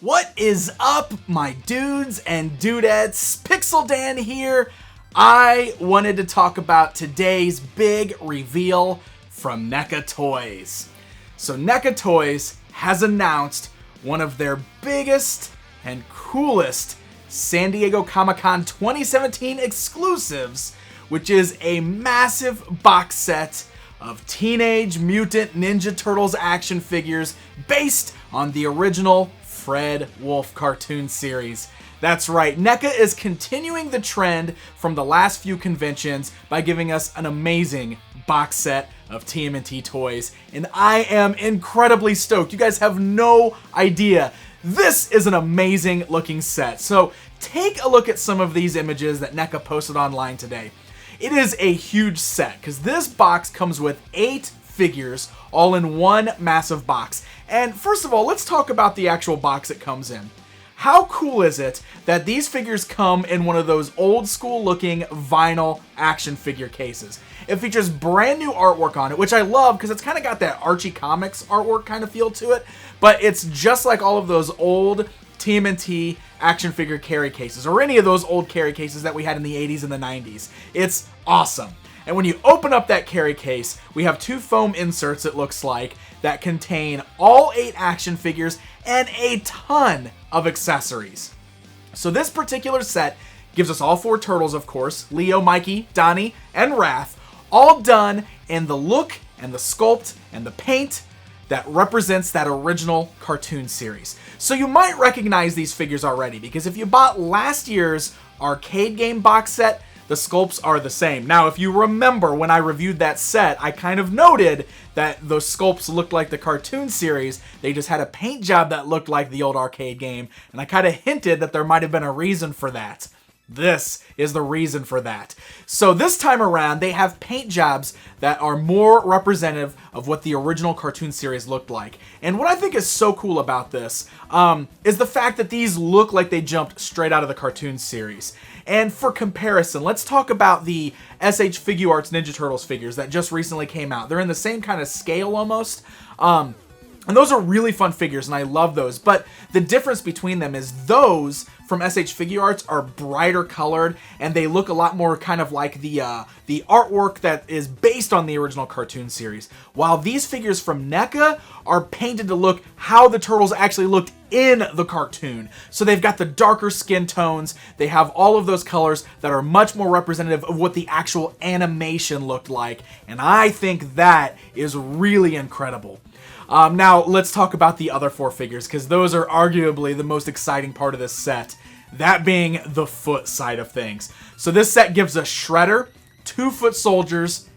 What is up, my dudes and dudettes? Pixel Dan here. I wanted to talk about today's big reveal from NECA Toys. So NECA Toys has announced one of their biggest and coolest San Diego Comic-Con 2017 exclusives, which is a massive box set of Teenage Mutant Ninja Turtles action figures based on the original Fred Wolf cartoon series. That's right, NECA is continuing the trend from the last few conventions by giving us an amazing box set of TMNT toys, and I am incredibly stoked. You guys have no idea. This is an amazing looking set. So take a look at some of these images that NECA posted online today. It is a huge set because this box comes with 8 figures all in one massive box. And first of all, let's talk about the actual box it comes in. How cool is it that these figures come in one of those old school looking vinyl action figure cases? It features brand new artwork on it, which I love because it's kind of got that Archie Comics artwork kind of feel to it, but it's just like all of those old TMNT action figure carry cases, or any of those old carry cases that we had in the 80s and the 90s. It's awesome. And when you open up that carry case, we have 2 foam inserts, it looks like, that contain all 8 action figures and a ton of accessories. So this particular set gives us all 4 turtles, of course, Leo, Mikey, Donnie, and Raph, all done in the look and the sculpt and the paint that represents that original cartoon series. So you might recognize these figures already, because if you bought last year's arcade game box set, the sculpts are the same. Now, if you remember when I reviewed that set, I kind of noted that those sculpts looked like the cartoon series. They just had a paint job that looked like the old arcade game, and I kind of hinted that there might have been a reason for that. This is the reason for that. So this time around, they have paint jobs that are more representative of what the original cartoon series looked like. And what I think is so cool about this is the fact that these look like they jumped straight out of the cartoon series. And for comparison, let's talk about the SH Figuarts Ninja Turtles figures that just recently came out. They're in the same kind of scale almost. And those are really fun figures, and I love those. But the difference between them is those from SH Figuarts are brighter colored, and they look a lot more kind of like the artwork that is based on the original cartoon series. While these figures from NECA are painted to look how the Turtles actually looked in the cartoon. So they've got the darker skin tones, they have all of those colors that are much more representative of what the actual animation looked like, and I think that is really incredible. Now, let's talk about the other 4 figures, because those are arguably the most exciting part of this set, that being the foot side of things. So this set gives us Shredder, 2 foot soldiers,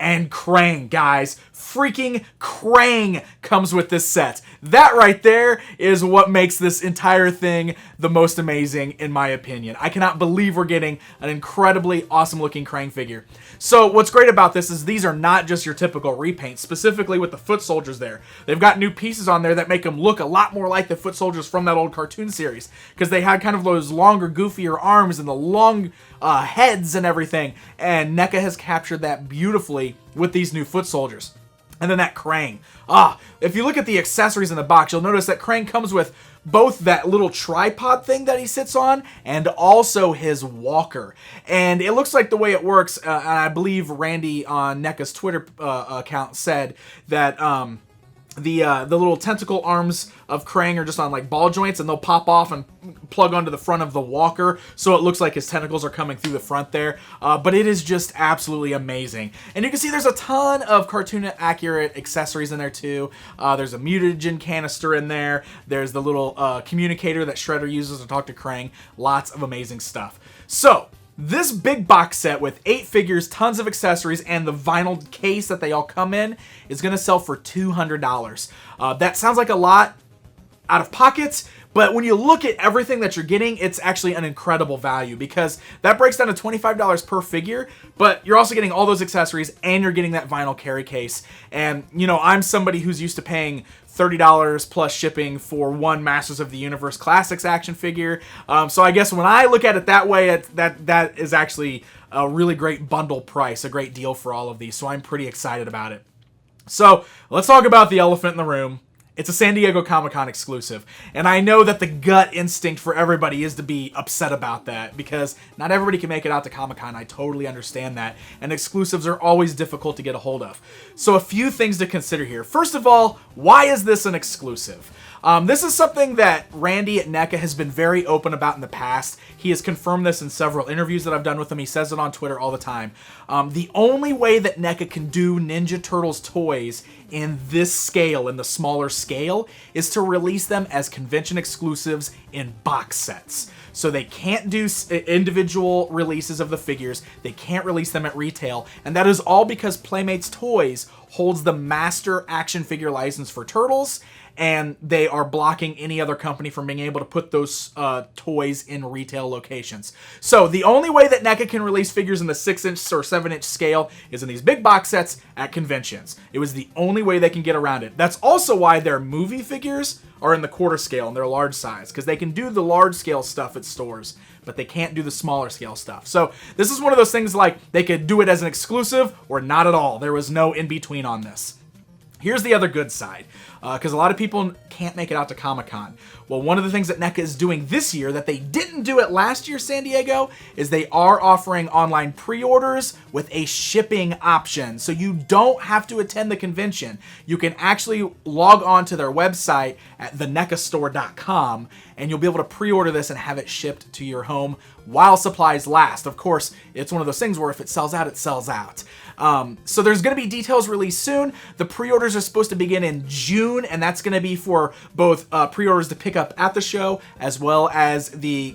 and Krang, guys. Freaking Krang comes with this set. That right there is what makes this entire thing the most amazing, in my opinion. I cannot believe we're getting an incredibly awesome looking Krang figure. So what's great about this is these are not just your typical repaints, specifically with the foot soldiers there. They've got new pieces on there that make them look a lot more like the foot soldiers from that old cartoon series, because they had kind of those longer, goofier arms and the long heads and everything, and NECA has captured that beautifully with these new foot soldiers. And then that Krang. If you look at the accessories in the box, you'll notice that Krang comes with both that little tripod thing that he sits on and also his walker. And it looks like the way it works, and I believe Randy on NECA's Twitter account said that the little tentacle arms of Krang are just on like ball joints, and they'll pop off and plug onto the front of the walker, so it looks like his tentacles are coming through the front there. But it is just absolutely amazing. And you can see there's a ton of cartoon accurate accessories in there too. There's a mutagen canister in there. There's the little communicator that Shredder uses to talk to Krang. Lots of amazing stuff. So this big box set with 8 figures, tons of accessories, and the vinyl case that they all come in is going to sell for $200. That sounds like a lot out of pockets, but when you look at everything that you're getting, it's actually an incredible value, because that breaks down to $25 per figure, but you're also getting all those accessories and you're getting that vinyl carry case. And, you know, I'm somebody who's used to paying $30 plus shipping for one Masters of the Universe Classics action figure. So I guess when I look at it that way, that is actually a really great bundle price, a great deal for all of these. So I'm pretty excited about it. So let's talk about the elephant in the room. It's a San Diego Comic-Con exclusive, and I know that the gut instinct for everybody is to be upset about that, because not everybody can make it out to Comic-Con. I totally understand that, and exclusives are always difficult to get a hold of. So a few things to consider here. First of all, why is this an exclusive? This is something that Randy at NECA has been very open about in the past. He has confirmed this in several interviews that I've done with him. He says it on Twitter all the time. The only way that NECA can do Ninja Turtles toys in this scale, in the smaller scale, is to release them as convention exclusives in box sets. So they can't do individual releases of the figures. They can't release them at retail. And that is all because Playmates Toys holds the master action figure license for Turtles, and they are blocking any other company from being able to put those toys in retail locations. So the only way that NECA can release figures in the 6-inch or 7-inch scale is in these big box sets at conventions. It was the only way they can get around it. That's also why their movie figures are in the quarter scale and they're large size, because they can do the large scale stuff at stores, but they can't do the smaller scale stuff. So this is one of those things like they could do it as an exclusive or not at all. There was no in between on this. Here's the other good side, because a lot of people can't make it out to Comic-Con. Well, one of the things that NECA is doing this year that they didn't do at last year San Diego is they are offering online pre-orders with a shipping option. So you don't have to attend the convention. You can actually log on to their website at thenecastore.com, and you'll be able to pre-order this and have it shipped to your home while supplies last. Of course, it's one of those things where if it sells out, it sells out. So there's going to be details released soon. The pre-orders are supposed to begin in June, and that's going to be for both pre-orders to pick up at the show as well as the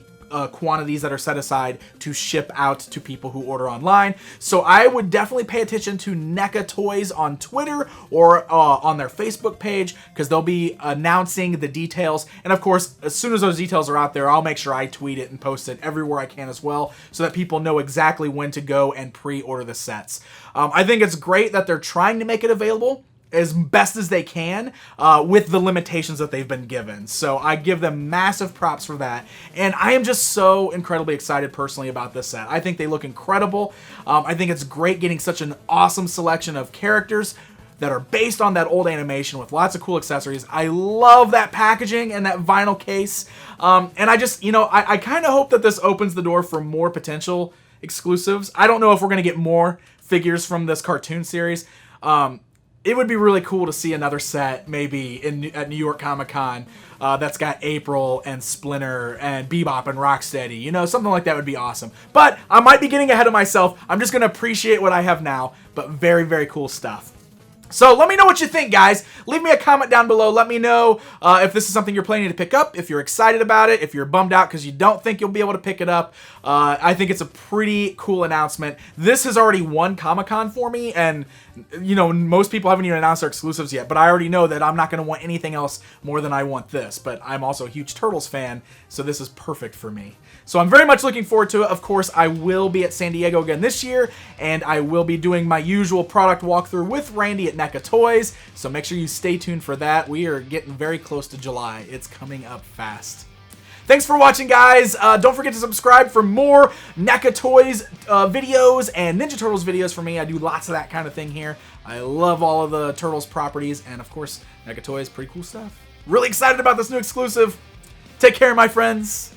quantities that are set aside to ship out to people who order online. So I would definitely pay attention to NECA Toys on Twitter or on their Facebook page, because they'll be announcing the details. And of course, as soon as those details are out there, I'll make sure I tweet it and post it everywhere I can as well, so that people know exactly when to go and pre-order the sets. I think it's great that they're trying to make it available as best as they can with the limitations that they've been given. So I give them massive props for that. And I am just so incredibly excited personally about this set. I think they look incredible. I think it's great getting such an awesome selection of characters that are based on that old animation with lots of cool accessories. I love that packaging and that vinyl case. And I just, I kind of hope that this opens the door for more potential exclusives. I don't know if we're going to get more figures from this cartoon series. It would be really cool to see another set maybe at New York Comic-Con that's got April and Splinter and Bebop and Rocksteady. Something like that would be awesome. But I might be getting ahead of myself. I'm just going to appreciate what I have now, but very, very cool stuff. So let me know what you think, guys. Leave me a comment down below. Let me know if this is something you're planning to pick up, if you're excited about it, if you're bummed out because you don't think you'll be able to pick it up. I think it's a pretty cool announcement. This has already won Comic-Con for me, and most people haven't even announced their exclusives yet, but I already know that I'm not going to want anything else more than I want this. But I'm also a huge Turtles fan, so this is perfect for me. So I'm very much looking forward to it. Of course, I will be at San Diego again this year, and I will be doing my usual product walkthrough with Randy at NECA Toys, so make sure you stay tuned for that. We are getting very close to July. It's coming up fast. Thanks for watching, guys. Don't forget to subscribe for more NECA Toys videos and Ninja Turtles videos for me. I do lots of that kind of thing here. I love all of the Turtles properties, and of course, NECA Toys, pretty cool stuff. Really excited about this new exclusive. Take care, my friends.